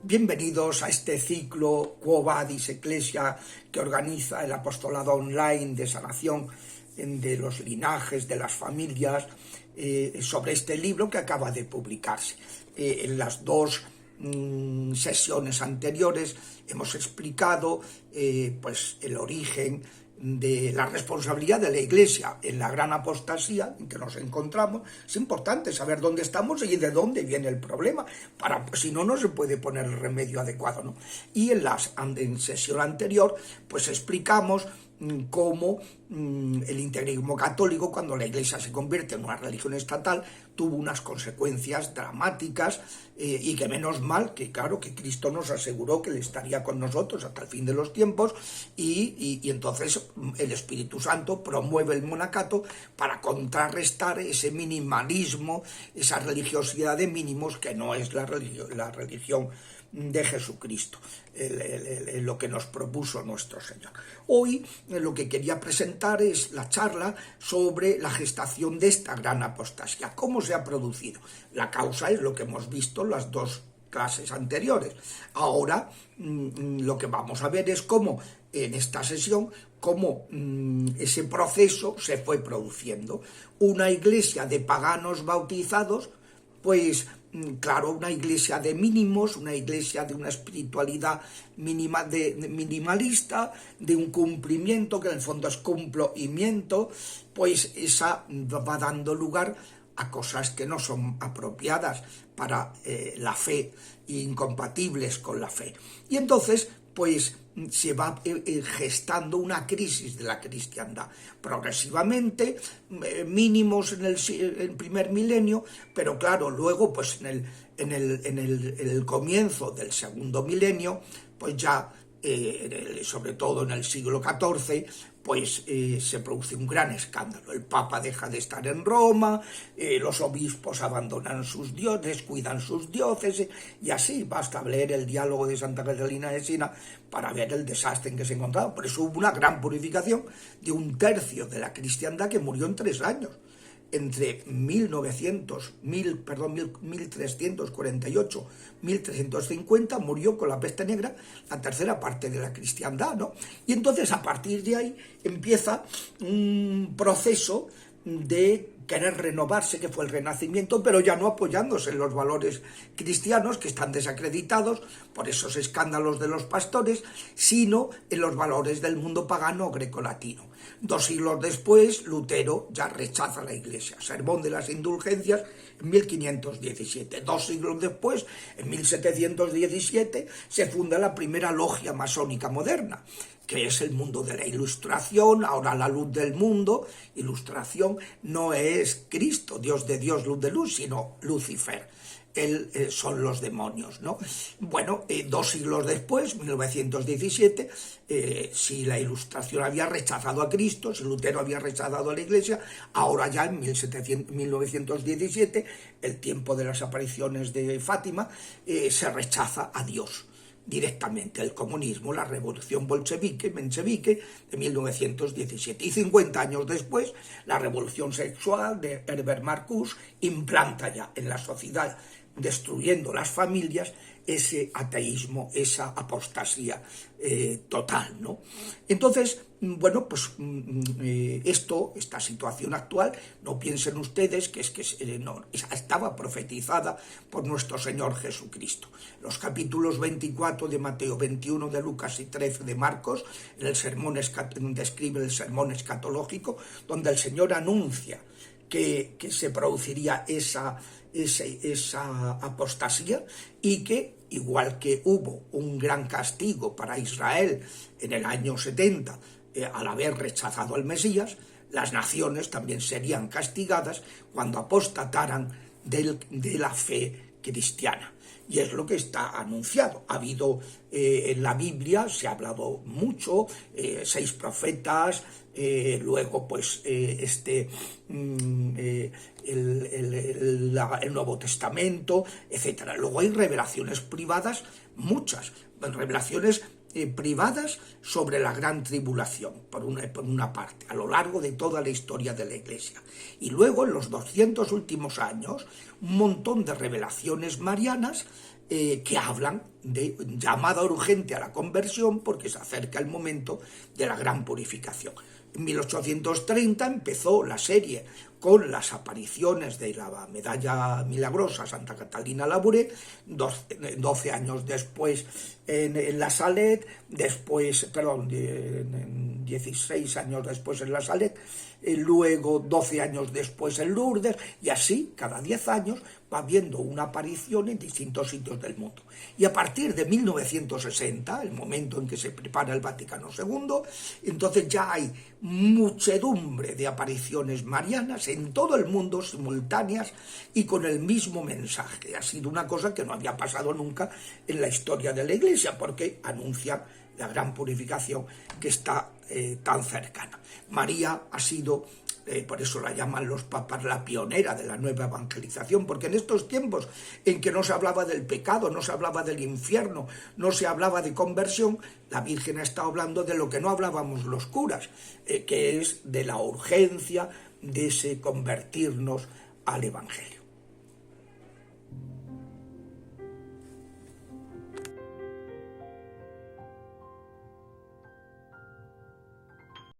Bienvenidos a este ciclo Quo Vadis Ecclesia que organiza el apostolado online de sanación de los linajes, de las familias, sobre este libro que acaba de publicarse. En las dos sesiones anteriores hemos explicado pues el origen de la responsabilidad de la Iglesia en la gran apostasía en que nos encontramos. Es importante saber dónde estamos y de dónde viene el problema, si no, no se puede poner el remedio adecuado, ¿no? Y en sesión anterior pues explicamos cómo el integrismo católico, cuando la Iglesia se convierte en una religión estatal, tuvo unas consecuencias dramáticas y que menos mal que, claro, que Cristo nos aseguró que Él estaría con nosotros hasta el fin de los tiempos y entonces el Espíritu Santo promueve el monacato para contrarrestar ese minimalismo, esa religiosidad de mínimos que no es la religión de Jesucristo, lo que nos propuso nuestro Señor. Hoy lo que quería presentar es la charla sobre la gestación de esta gran apostasía, cómo se ha producido. La causa es lo que hemos visto en las dos clases anteriores. Ahora lo que vamos a ver es cómo en esta sesión, cómo ese proceso se fue produciendo. Una iglesia de paganos bautizados, pues claro, una iglesia de mínimos, una iglesia de una espiritualidad minimalista, de un cumplimiento, que en el fondo es cumplimiento, pues esa va dando lugar a cosas que no son apropiadas para la fe, incompatibles con la fe. Y entonces, pues se va gestando una crisis de la cristiandad, progresivamente, mínimos en el primer milenio, pero claro, luego pues en el comienzo del segundo milenio, pues ya, sobre todo en el siglo XIV, pues se produce un gran escándalo. El Papa deja de estar en Roma, los obispos abandonan sus dioses, cuidan sus diócesis, y así basta leer el diálogo de Santa Catalina de Siena para ver el desastre en que se encontraba. Por eso hubo una gran purificación de un tercio de la cristiandad que murió en 3 años. Entre 1348 1350 murió con la peste negra la tercera parte de la cristiandad, ¿no? Y entonces a partir de ahí empieza un proceso de querer renovarse, que fue el Renacimiento, pero ya no apoyándose en los valores cristianos, que están desacreditados por esos escándalos de los pastores, sino en los valores del mundo pagano grecolatino. 2 siglos después, Lutero ya rechaza la Iglesia. Sermón de las Indulgencias, en 1517. 2 siglos después, en 1717, se funda la primera logia masónica moderna, que es el mundo de la Ilustración, ahora la luz del mundo. Ilustración no es Cristo, Dios de Dios, luz de luz, sino Lucifer. Él son los demonios, ¿no? Bueno, 2 siglos después, 1917, si la Ilustración había rechazado a Cristo, si Lutero había rechazado a la Iglesia, ahora ya en 1917, el tiempo de las apariciones de Fátima, se rechaza a Dios directamente. El comunismo, la revolución menchevique de 1917. Y 50 años después, la revolución sexual de Herbert Marcuse implanta ya en la sociedad, destruyendo las familias, ese ateísmo, esa apostasía total, ¿no? Entonces, bueno, pues esta situación actual, no piensen ustedes que estaba profetizada por nuestro Señor Jesucristo. Los capítulos 24 de Mateo, 21 de Lucas y 13 de Marcos, describe el sermón escatológico, donde el Señor anuncia que se produciría esa apostasía, y que, igual que hubo un gran castigo para Israel en el año 70 al haber rechazado al Mesías, las naciones también serían castigadas cuando apostataran de la fe cristiana. Y es lo que está anunciado. Ha habido en la Biblia, se ha hablado mucho, 6 profetas, luego pues el Nuevo Testamento, etcétera. Luego hay revelaciones privadas, muchas revelaciones privadas sobre la gran tribulación, por una parte, a lo largo de toda la historia de la Iglesia. Y luego, en los 200 últimos años, un montón de revelaciones marianas que hablan de llamada urgente a la conversión porque se acerca el momento de la gran purificación. En 1830 empezó la serie con las apariciones de la medalla milagrosa Santa Catalina Labouré, 12 años después en La Salette, 16 años después en La Salette, luego 12 años después en Lourdes, y así cada 10 años va habiendo una aparición en distintos sitios del mundo. Y a partir de 1960, el momento en que se prepara el Vaticano II, entonces ya hay muchedumbre de apariciones marianas en todo el mundo, simultáneas y con el mismo mensaje. Ha sido una cosa que no había pasado nunca en la historia de la Iglesia, porque anuncian la gran purificación que está tan cercana. María ha sido, por eso la llaman los papas, la pionera de la nueva evangelización, porque en estos tiempos en que no se hablaba del pecado, no se hablaba del infierno, no se hablaba de conversión, la Virgen está hablando de lo que no hablábamos los curas, que es de la urgencia de ese convertirnos al Evangelio.